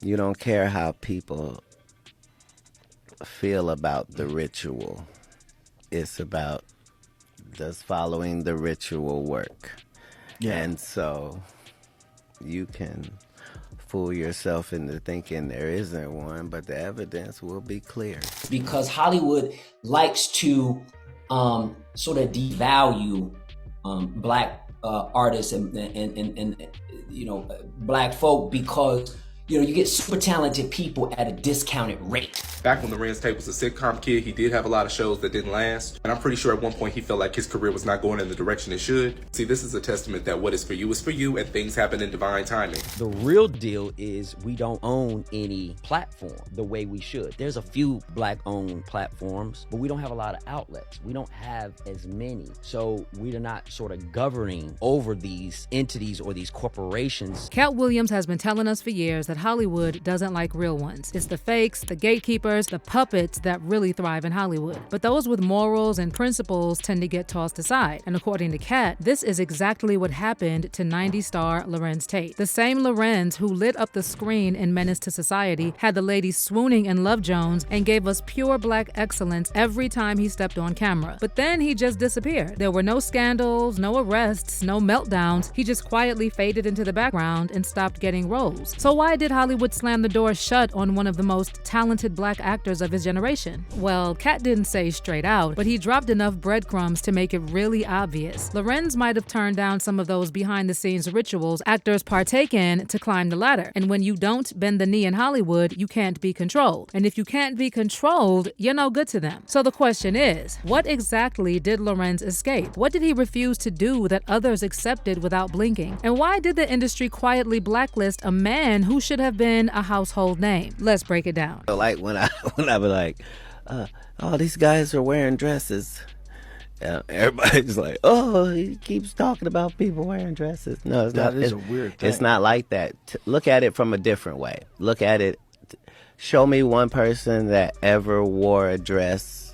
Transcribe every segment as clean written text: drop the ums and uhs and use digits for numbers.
You don't care how people feel about the ritual. It's about does following the ritual work. Yeah. And so you can fool yourself into thinking there isn't one, but the evidence will be clear. Because Hollywood likes to sort of devalue black artists and black folk because you get super talented people at a discounted rate. Back when Larenz Tate was a sitcom kid, he did have a lot of shows that didn't last. And I'm pretty sure at one point he felt like his career was not going in the direction it should. See, this is a testament that what is for you, and things happen in divine timing. The real deal is we don't own any platform the way we should. There's a few black-owned platforms, but we don't have a lot of outlets. We don't have as many. So we are not sort of governing over these entities or these corporations. Katt Williams has been telling us for years that Hollywood doesn't like real ones. It's the fakes, the gatekeepers, the puppets that really thrive in Hollywood. But those with morals and principles tend to get tossed aside. And according to Katt, this is exactly what happened to 90s star Larenz Tate. The same Larenz who lit up the screen in Menace II Society, had the ladies swooning in Love Jones, and gave us pure black excellence every time he stepped on camera. But then he just disappeared. There were no scandals, no arrests, no meltdowns. He just quietly faded into the background and stopped getting roles. So why did Hollywood slam the door shut on one of the most talented black actors of his generation? Well, Katt didn't say straight out, but he dropped enough breadcrumbs to make it really obvious. Larenz might have turned down some of those behind-the-scenes rituals actors partake in to climb the ladder. And when you don't bend the knee in Hollywood, you can't be controlled. And if you can't be controlled, you're no good to them. So the question is, what exactly did Larenz escape? What did he refuse to do that others accepted without blinking? And why did the industry quietly blacklist a man who should have been a household name? Let's break it down. So like when I be like, oh, these guys are wearing dresses. Everybody's like, oh, he keeps talking about people wearing dresses. No, it's not. That is a weird thing. It's not like that. Look at it from a different way. Look at it. Show me one person that ever wore a dress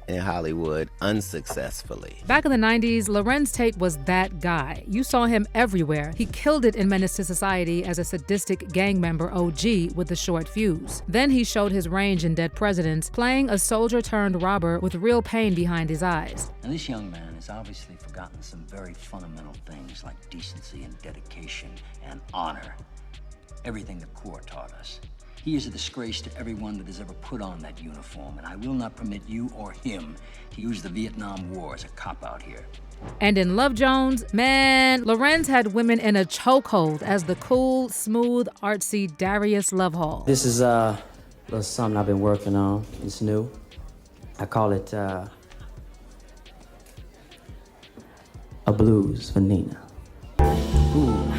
in Hollywood unsuccessfully. Back in the 90s, Larenz Tate was that guy. You saw him everywhere. He killed it in Menace II Society as a sadistic gang member OG with the short fuse. Then he showed his range in Dead Presidents, playing a soldier-turned-robber with real pain behind his eyes. And this young man has obviously forgotten some very fundamental things like decency and dedication and honor. Everything the Corps taught us. He is a disgrace to everyone that has ever put on that uniform, and I will not permit you or him to use the Vietnam War as a cop-out here. And in Love Jones, man, Larenz had women in a chokehold as the cool, smooth, artsy Darius Lovehall. This is a little something I've been working on. It's new. I call it a blues for Nina. Ooh.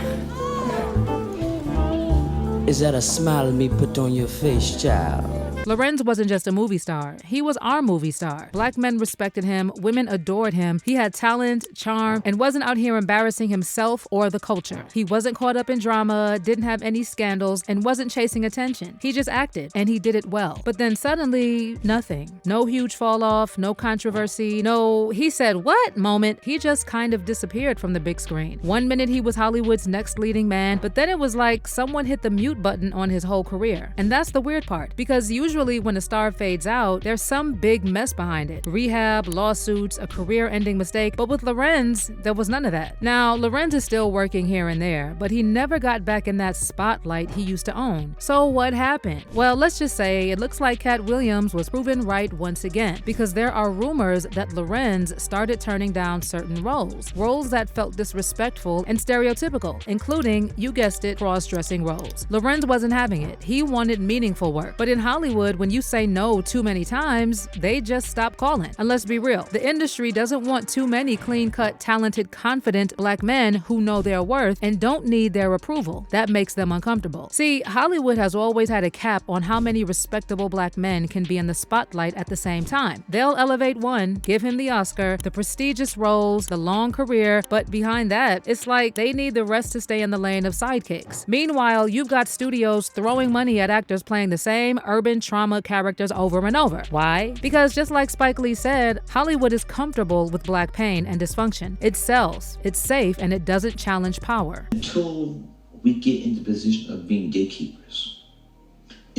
Is that a smile me put on your face, child? Larenz wasn't just a movie star. He was our movie star. Black men respected him, women adored him. He had talent, charm, and wasn't out here embarrassing himself or the culture. He wasn't caught up in drama, didn't have any scandals, and wasn't chasing attention. He just acted, and he did it well. But then suddenly, nothing. No huge fall off, no controversy, no he said what moment. He just kind of disappeared from the big screen. One minute he was Hollywood's next leading man, but then it was like someone hit the mute button on his whole career. And that's the weird part, because usually when a star fades out, there's some big mess behind it. Rehab, lawsuits, a career-ending mistake, but with Larenz, there was none of that. Now, Larenz is still working here and there, but he never got back in that spotlight he used to own. So what happened? Well, let's just say it looks like Katt Williams was proven right once again, because there are rumors that Larenz started turning down certain roles that felt disrespectful and stereotypical, including, you guessed it, cross-dressing roles. Larenz wasn't having it. He wanted meaningful work, but in Hollywood, when you say no too many times, they just stop calling. And let's be real, the industry doesn't want too many clean-cut, talented, confident black men who know their worth and don't need their approval. That makes them uncomfortable. See, Hollywood has always had a cap on how many respectable black men can be in the spotlight at the same time. They'll elevate one, give him the Oscar, the prestigious roles, the long career, but behind that, it's like they need the rest to stay in the lane of sidekicks. Meanwhile, you've got studios throwing money at actors playing the same urban trauma characters over and over. Why? Because just like Spike Lee said, Hollywood is comfortable with black pain and dysfunction. It sells, it's safe, and it doesn't challenge power. Until we get into the position of being gatekeepers,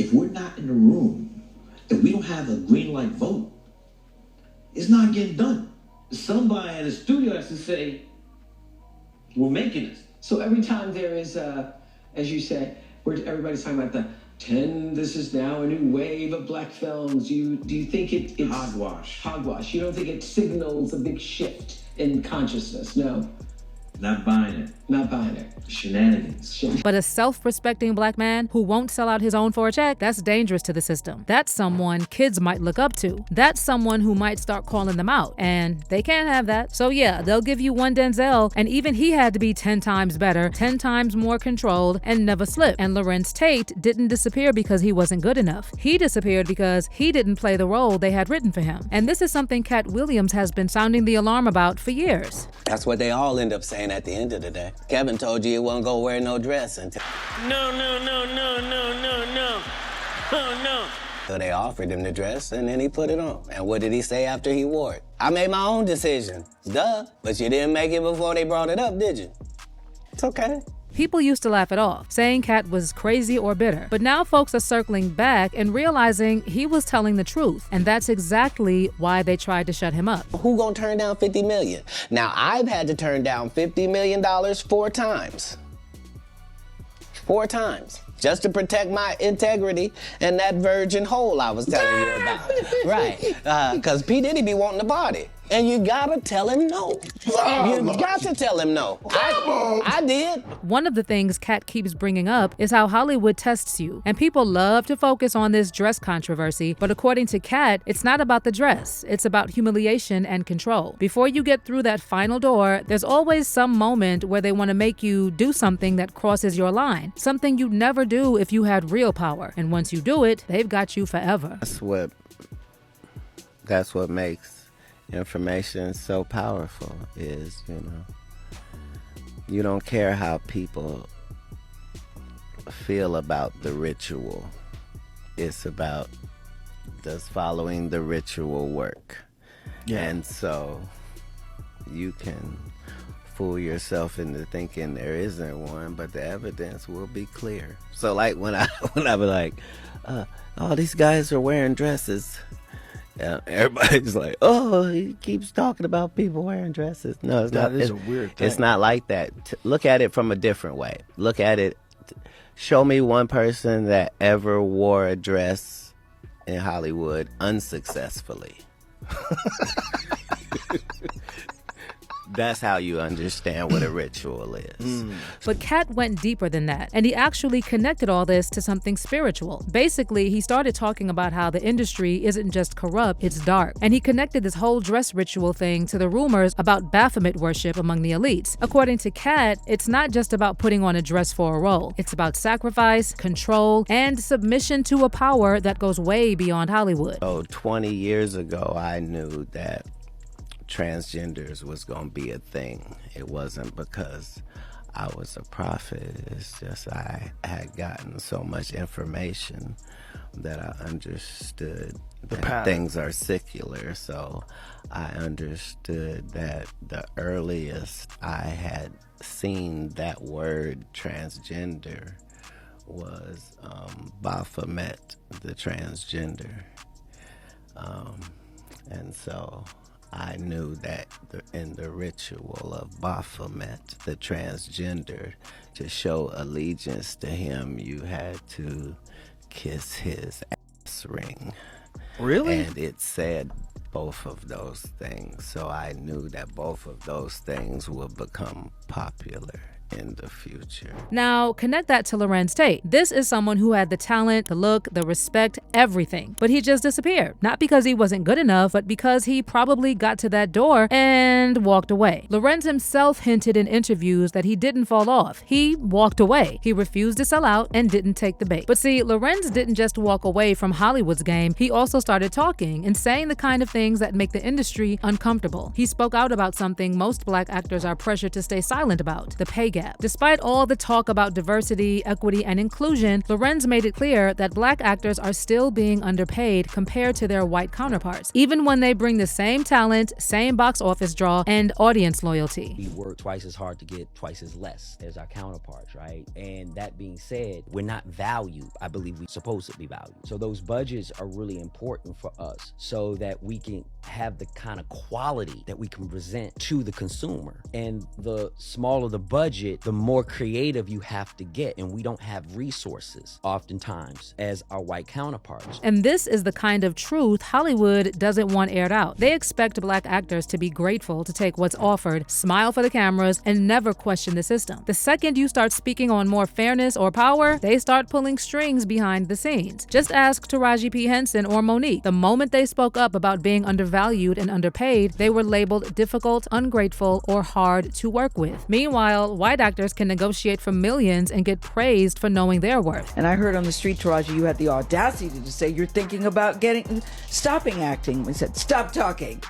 If we're not in the room, if we don't have a green light vote, it's not getting done. Somebody in the studio has to say, we're making this. So every time there is, as you said, where everybody's talking about this is now a new wave of black films. Do you think it's hogwash? Hogwash. You don't think it signals a big shift in consciousness? No. Not buying it. Not buying it. Shenanigans. But a self-respecting black man who won't sell out his own for a check, that's dangerous to the system. That's someone kids might look up to. That's someone who might start calling them out. And they can't have that. So yeah, they'll give you one Denzel, and even he had to be 10 times better, 10 times more controlled, and never slip. And Larenz Tate didn't disappear because he wasn't good enough. He disappeared because he didn't play the role they had written for him. And this is something Katt Williams has been sounding the alarm about for years. That's what they all end up saying at the end of the day. Kevin told you he wasn't gonna wear no dress until... No. Oh, no. So they offered him the dress, and then he put it on. And what did he say after he wore it? I made my own decision. Duh. But you didn't make it before they brought it up, did you? It's okay. People used to laugh it off, saying Katt was crazy or bitter. But now folks are circling back and realizing he was telling the truth. And that's exactly why they tried to shut him up. Who gonna turn down $50 million? Now, I've had to turn down $50 million 4 times. 4 times. Just to protect my integrity and that virgin hole I was telling you about. Right. Because P. Diddy be wanting to party. And you gotta tell him no. You got to tell him no. I did. One of the things Katt keeps bringing up is how Hollywood tests you. And people love to focus on this dress controversy, but according to Katt, it's not about the dress. It's about humiliation and control. Before you get through that final door, there's always some moment where they want to make you do something that crosses your line. Something you'd never do if you had real power. And once you do it, they've got you forever. That's what makes information so powerful is, you don't care how people feel about the ritual. It's about does following the ritual work. Yeah. And so you can fool yourself into thinking there isn't one, but the evidence will be clear. So like when I be like, all these guys are wearing dresses. Everybody's like, oh, he keeps talking about people wearing dresses. No, it's not. That is a weird thing. It's not like that. Look at it from a different way. Look at it. Show me one person that ever wore a dress in Hollywood unsuccessfully. That's how you understand what a ritual is. But Katt went deeper than that, and he actually connected all this to something spiritual. Basically, he started talking about how the industry isn't just corrupt, it's dark. And he connected this whole dress ritual thing to the rumors about Baphomet worship among the elites. According to Katt, it's not just about putting on a dress for a role. It's about sacrifice, control, and submission to a power that goes way beyond Hollywood. 20 years ago, I knew that transgenders was gonna be a thing. It wasn't because I was a prophet. It's just I had gotten so much information that I understood that things are secular. So I understood that the earliest I had seen that word transgender was Baphomet, the transgender. And so I knew that in the ritual of Baphomet, the transgender, to show allegiance to him, you had to kiss his ass ring. Really? And it said both of those things. So I knew that both of those things would become popular in the future. Now, connect that to Larenz Tate. This is someone who had the talent, the look, the respect, everything. But he just disappeared. Not because he wasn't good enough, but because he probably got to that door and walked away. Larenz himself hinted in interviews that he didn't fall off. He walked away. He refused to sell out and didn't take the bait. But see, Larenz didn't just walk away from Hollywood's game. He also started talking and saying the kind of things that make the industry uncomfortable. He spoke out about something most black actors are pressured to stay silent about, the pay gap. gap. Despite all the talk about diversity, equity, and inclusion, Larenz made it clear that Black actors are still being underpaid compared to their white counterparts, even when they bring the same talent, same box office draw, and audience loyalty. We work twice as hard to get twice as less as our counterparts, right? And that being said, we're not valued. I believe we're supposed to be valued. So those budgets are really important for us so that we can have the kind of quality that we can present to the consumer. And the smaller the budget, the more creative you have to get. And we don't have resources oftentimes as our white counterparts. And this is the kind of truth Hollywood doesn't want aired out. They expect Black actors to be grateful to take what's offered, smile for the cameras, and never question the system. The second you start speaking on more fairness or power, they start pulling strings behind the scenes. Just ask Taraji P. Henson or Monique. The moment they spoke up about being undervalued and underpaid, they were labeled difficult, ungrateful, or hard to work with. Meanwhile, white actors can negotiate for millions and get praised for knowing their worth. And I heard on the street, Taraji, you had the audacity to say you're thinking about stopping acting. We said, stop talking.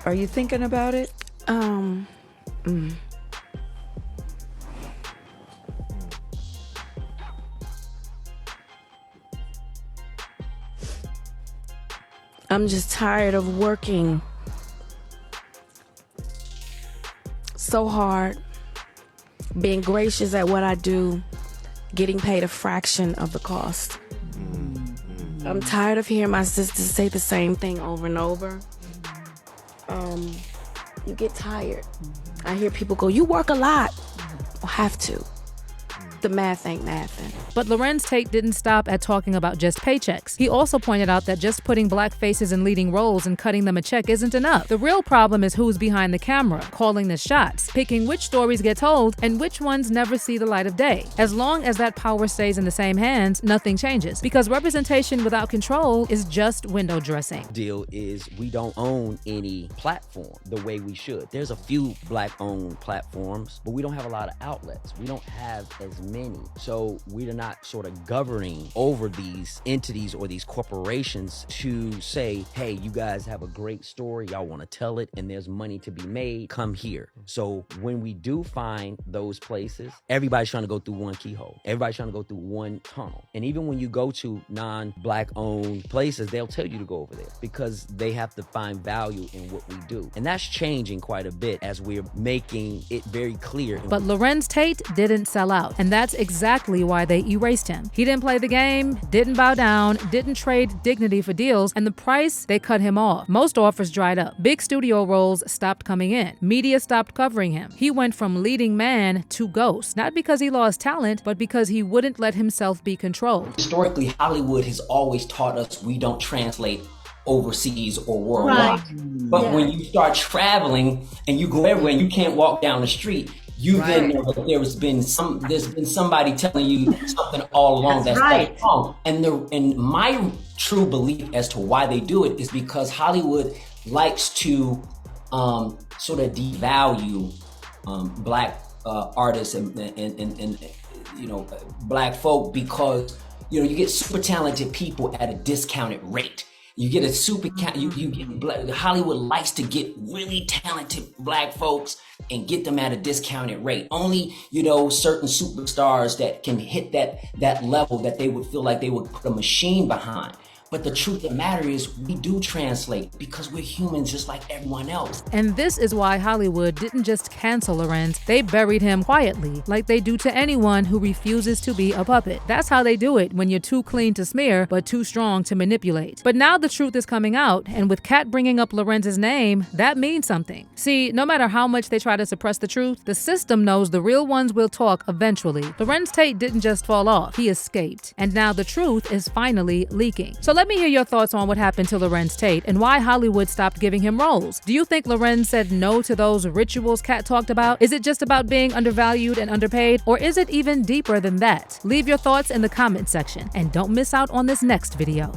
Are you thinking about it? I'm just tired of working so hard, being gracious at what I do, getting paid a fraction of the cost. I'm tired of hearing my sisters say the same thing over and over. You get tired. I hear people go, you work a lot. Well, have to. The math ain't mathin'. But Larenz Tate didn't stop at talking about just paychecks. He also pointed out that just putting Black faces in leading roles and cutting them a check isn't enough. The real problem is who's behind the camera, calling the shots, picking which stories get told and which ones never see the light of day. As long as that power stays in the same hands, nothing changes. Because representation without control is just window dressing. Deal is we don't own any platform the way we should. There's a few Black-owned platforms, but we don't have a lot of outlets. We don't have as many. So we're not sort of governing over these entities or these corporations to say, hey, you guys have a great story, y'all want to tell it, and there's money to be made, come here. So when we do find those places, everybody's trying to go through one keyhole. Everybody's trying to go through one tunnel. And even when you go to non-Black owned places, they'll tell you to go over there because they have to find value in what we do. And that's changing quite a bit as we're making it very clear. But Larenz Tate didn't sell out, and that's exactly why they erased him. He didn't play the game, didn't bow down, didn't trade dignity for deals, and the price, they cut him off. Most offers dried up. Big studio roles stopped coming in. Media stopped covering him. He went from leading man to ghost, not because he lost talent, but because he wouldn't let himself be controlled. Historically, Hollywood has always taught us we don't translate overseas or worldwide. Right. But when you start traveling and you go everywhere and you can't walk down the street, you then know that there's been somebody telling you something all along that's wrong. And my true belief as to why they do it is because Hollywood likes to sort of devalue Black artists and Black folk because you get super talented people at a discounted rate. You get a super Hollywood likes to get really talented Black folks and get them at a discounted rate. Only, certain superstars that can hit that level that they would feel like they would put a machine behind. But the truth of the matter is we do translate because we're humans just like everyone else. And this is why Hollywood didn't just cancel Larenz, they buried him quietly, like they do to anyone who refuses to be a puppet. That's how they do it when you're too clean to smear, but too strong to manipulate. But now the truth is coming out, and with Katt bringing up Larenz's name, that means something. See, no matter how much they try to suppress the truth, the system knows the real ones will talk eventually. Larenz Tate didn't just fall off, he escaped. And now the truth is finally leaking. So let me hear your thoughts on what happened to Larenz Tate and why Hollywood stopped giving him roles. Do you think Larenz said no to those rituals Katt talked about? Is it just about being undervalued and underpaid? Or is it even deeper than that? Leave your thoughts in the comment section and don't miss out on this next video.